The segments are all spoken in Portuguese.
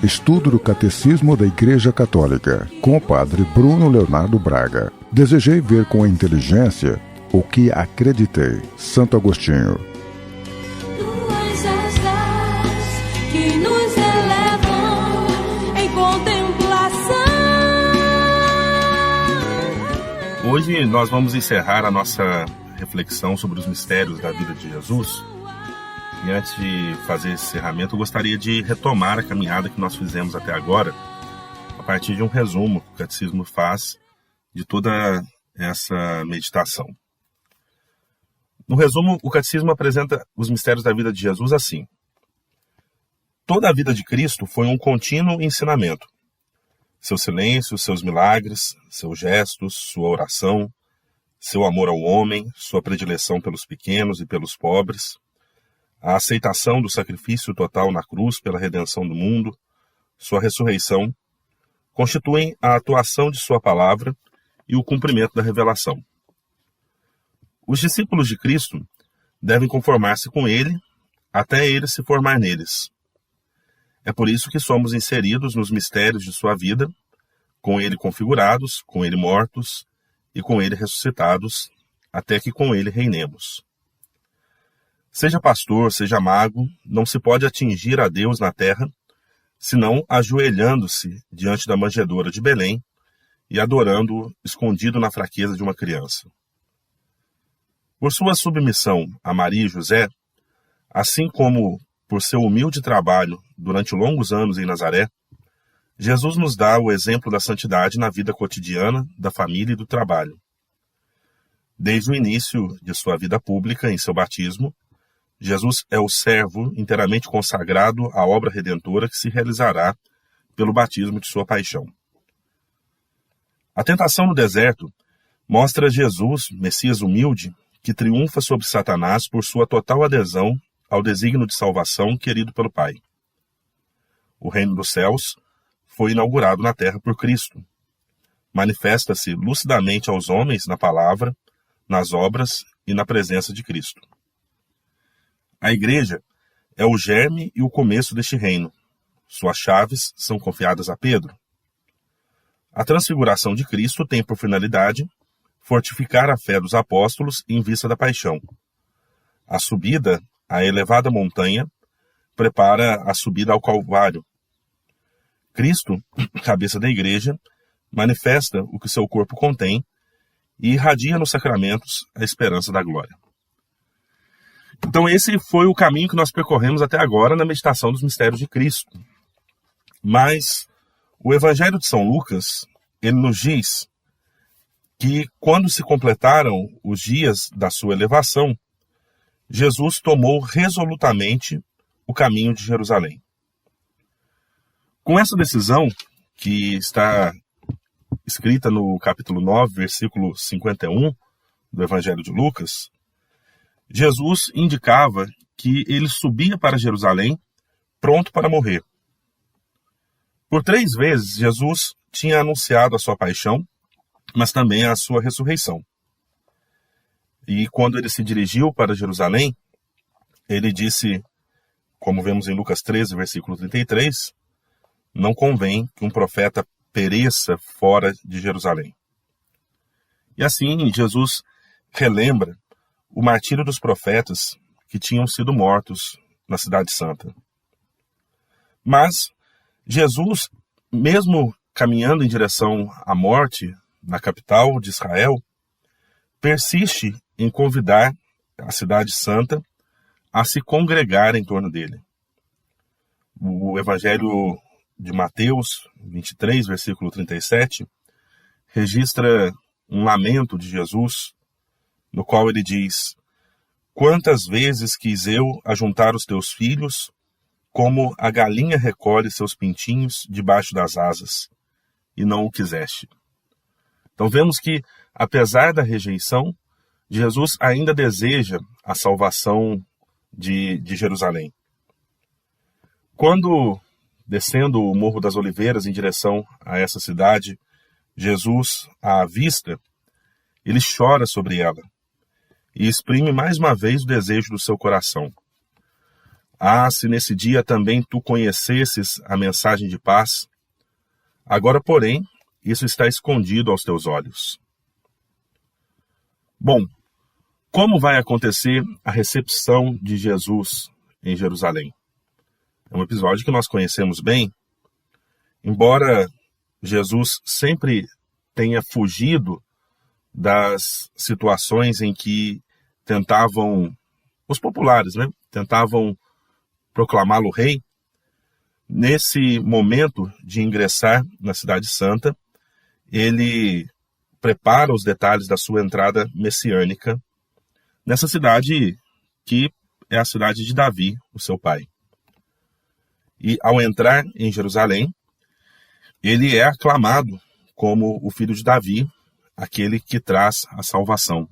Estudo do Catecismo da Igreja Católica, com o Padre Bruno Leonardo Braga. Desejei ver com a inteligência o que acreditei. Santo Agostinho. Tuas asas que nos elevam em contemplação. Hoje nós vamos encerrar a nossa reflexão sobre os mistérios da vida de Jesus. E antes de fazer esse encerramento, eu gostaria de retomar a caminhada que nós fizemos até agora, a partir de um resumo que o Catecismo faz de toda essa meditação. No resumo, o Catecismo apresenta os mistérios da vida de Jesus assim. Toda a vida de Cristo foi um contínuo ensinamento. Seu silêncio, seus milagres, seus gestos, sua oração, seu amor ao homem, sua predileção pelos pequenos e pelos pobres, a aceitação do sacrifício total na cruz pela redenção do mundo, sua ressurreição, constituem a atuação de sua palavra e o cumprimento da revelação. Os discípulos de Cristo devem conformar-se com ele até ele se formar neles. É por isso que somos inseridos nos mistérios de sua vida, com ele configurados, com ele mortos e com ele ressuscitados, até que com ele reinemos. Seja pastor, seja mago, não se pode atingir a Deus na terra, senão ajoelhando-se diante da manjedoura de Belém e adorando-o escondido na fraqueza de uma criança. Por sua submissão a Maria e José, assim como por seu humilde trabalho durante longos anos em Nazaré, Jesus nos dá o exemplo da santidade na vida cotidiana, da família e do trabalho. Desde o início de sua vida pública, em seu batismo, Jesus é o servo inteiramente consagrado à obra redentora que se realizará pelo batismo de sua paixão. A tentação no deserto mostra Jesus, Messias humilde, que triunfa sobre Satanás por sua total adesão ao desígnio de salvação querido pelo Pai. O reino dos céus foi inaugurado na terra por Cristo. Manifesta-se lucidamente aos homens na palavra, nas obras e na presença de Cristo. A Igreja é o germe e o começo deste reino. Suas chaves são confiadas a Pedro. A transfiguração de Cristo tem por finalidade fortificar a fé dos apóstolos em vista da paixão. A subida à elevada montanha prepara a subida ao Calvário. Cristo, cabeça da Igreja, manifesta o que seu corpo contém e irradia nos sacramentos a esperança da glória. Então esse foi o caminho que nós percorremos até agora na meditação dos mistérios de Cristo. Mas o Evangelho de São Lucas, ele nos diz que quando se completaram os dias da sua elevação, Jesus tomou resolutamente o caminho de Jerusalém. Com essa decisão, que está escrita no capítulo 9, versículo 51 do Evangelho de Lucas, Jesus indicava que ele subia para Jerusalém pronto para morrer. Por 3 vezes, Jesus tinha anunciado a sua paixão, mas também a sua ressurreição. E quando ele se dirigiu para Jerusalém, ele disse, como vemos em Lucas 13, versículo 33, não convém que um profeta pereça fora de Jerusalém. E assim, Jesus relembra o martírio dos profetas que tinham sido mortos na Cidade Santa. Mas Jesus, mesmo caminhando em direção à morte na capital de Israel, persiste em convidar a Cidade Santa a se congregar em torno dele. O Evangelho de Mateus 23, versículo 37, registra um lamento de Jesus, no qual ele diz: quantas vezes quis eu ajuntar os teus filhos, como a galinha recolhe seus pintinhos debaixo das asas, e não o quiseste. Então vemos que, apesar da rejeição, Jesus ainda deseja a salvação de Jerusalém. Quando, descendo o Morro das Oliveiras em direção a essa cidade, Jesus a avista, ele chora sobre ela e exprime mais uma vez o desejo do seu coração. Ah, se nesse dia também tu conhecesses a mensagem de paz. Agora, porém, isso está escondido aos teus olhos. Bom, como vai acontecer a recepção de Jesus em Jerusalém? É um episódio que nós conhecemos bem. Embora Jesus sempre tenha fugido das situações em que tentavam, os populares, tentavam proclamá-lo rei, nesse momento de ingressar na Cidade Santa, ele prepara os detalhes da sua entrada messiânica nessa cidade que é a cidade de Davi, o seu pai. E ao entrar em Jerusalém, ele é aclamado como o filho de Davi, aquele que traz a salvação.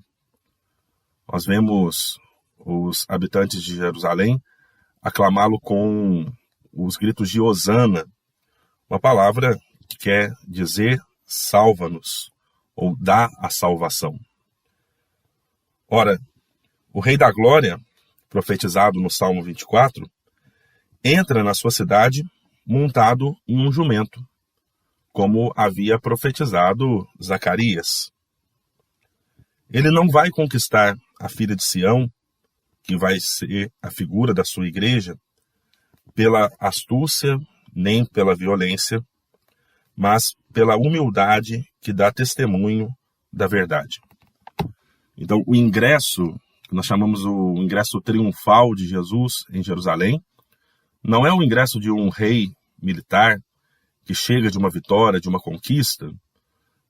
Nós vemos os habitantes de Jerusalém aclamá-lo com os gritos de Hosana, uma palavra que quer dizer salva-nos, ou dá a salvação. Ora, o Rei da Glória, profetizado no Salmo 24, entra na sua cidade montado em um jumento, como havia profetizado Zacarias. Ele não vai conquistar a filha de Sião, que vai ser a figura da sua igreja, pela astúcia nem pela violência, mas pela humildade que dá testemunho da verdade. Então, o ingresso, que nós chamamos o ingresso triunfal de Jesus em Jerusalém, não é o ingresso de um rei militar que chega de uma vitória, de uma conquista,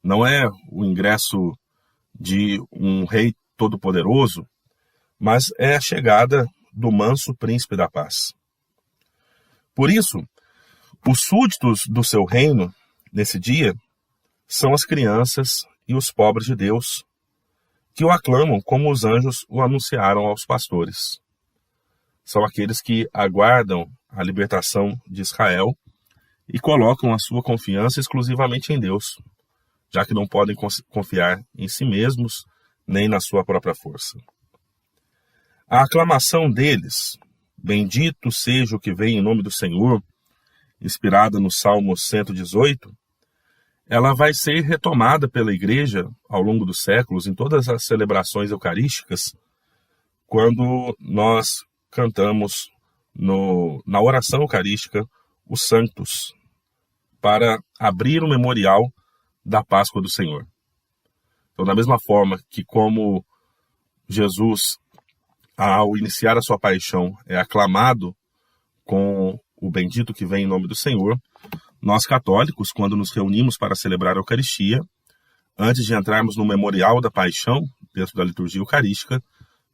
não é o ingresso de um rei todo-poderoso, mas é a chegada do manso príncipe da paz. Por isso, os súditos do seu reino, nesse dia, são as crianças e os pobres de Deus, que o aclamam como os anjos o anunciaram aos pastores. São aqueles que aguardam a libertação de Israel e colocam a sua confiança exclusivamente em Deus, já que não podem confiar em si mesmos nem na sua própria força. A aclamação deles, bendito seja o que vem em nome do Senhor, inspirada no Salmo 118, ela vai ser retomada pela igreja ao longo dos séculos em todas as celebrações eucarísticas, quando nós cantamos na oração eucarística os Sanctus, para abrir o memorial da Páscoa do Senhor. Então, da mesma forma que como Jesus, ao iniciar a sua paixão, é aclamado com o bendito que vem em nome do Senhor, nós católicos, quando nos reunimos para celebrar a Eucaristia, antes de entrarmos no memorial da paixão, dentro da liturgia eucarística,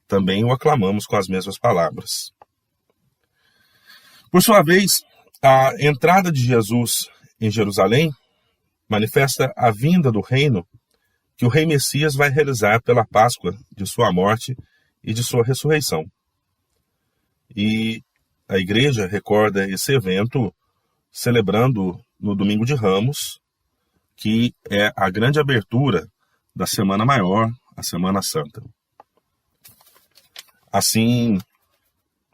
também o aclamamos com as mesmas palavras. Por sua vez, a entrada de Jesus em Jerusalém manifesta a vinda do reino que o rei Messias vai realizar pela Páscoa de sua morte e de sua ressurreição. E a igreja recorda esse evento celebrando no Domingo de Ramos, que é a grande abertura da Semana Maior, a Semana Santa. Assim,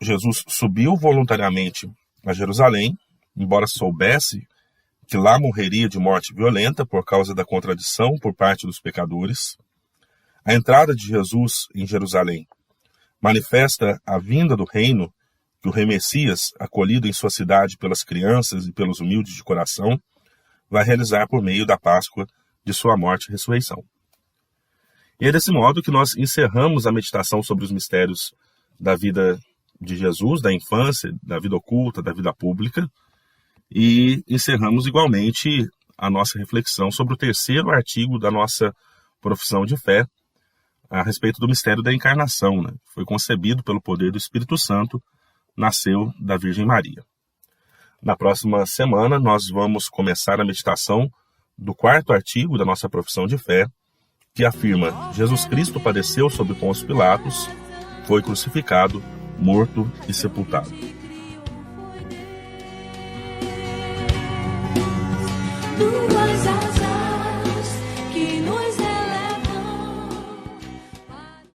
Jesus subiu voluntariamente a Jerusalém, embora soubesse que lá morreria de morte violenta por causa da contradição por parte dos pecadores. A entrada de Jesus em Jerusalém manifesta a vinda do reino que o rei Messias, acolhido em sua cidade pelas crianças e pelos humildes de coração, vai realizar por meio da Páscoa de sua morte e ressurreição. E é desse modo que nós encerramos a meditação sobre os mistérios da vida de Jesus, da infância, da vida oculta, da vida pública, e encerramos igualmente a nossa reflexão sobre o terceiro artigo da nossa profissão de fé a respeito do mistério da encarnação, Foi concebido pelo poder do Espírito Santo, nasceu da Virgem Maria. Na próxima semana nós vamos começar a meditação do quarto artigo da nossa profissão de fé, que afirma: Jesus Cristo padeceu sob Pôncio Pilatos, foi crucificado, morto e sepultado. Do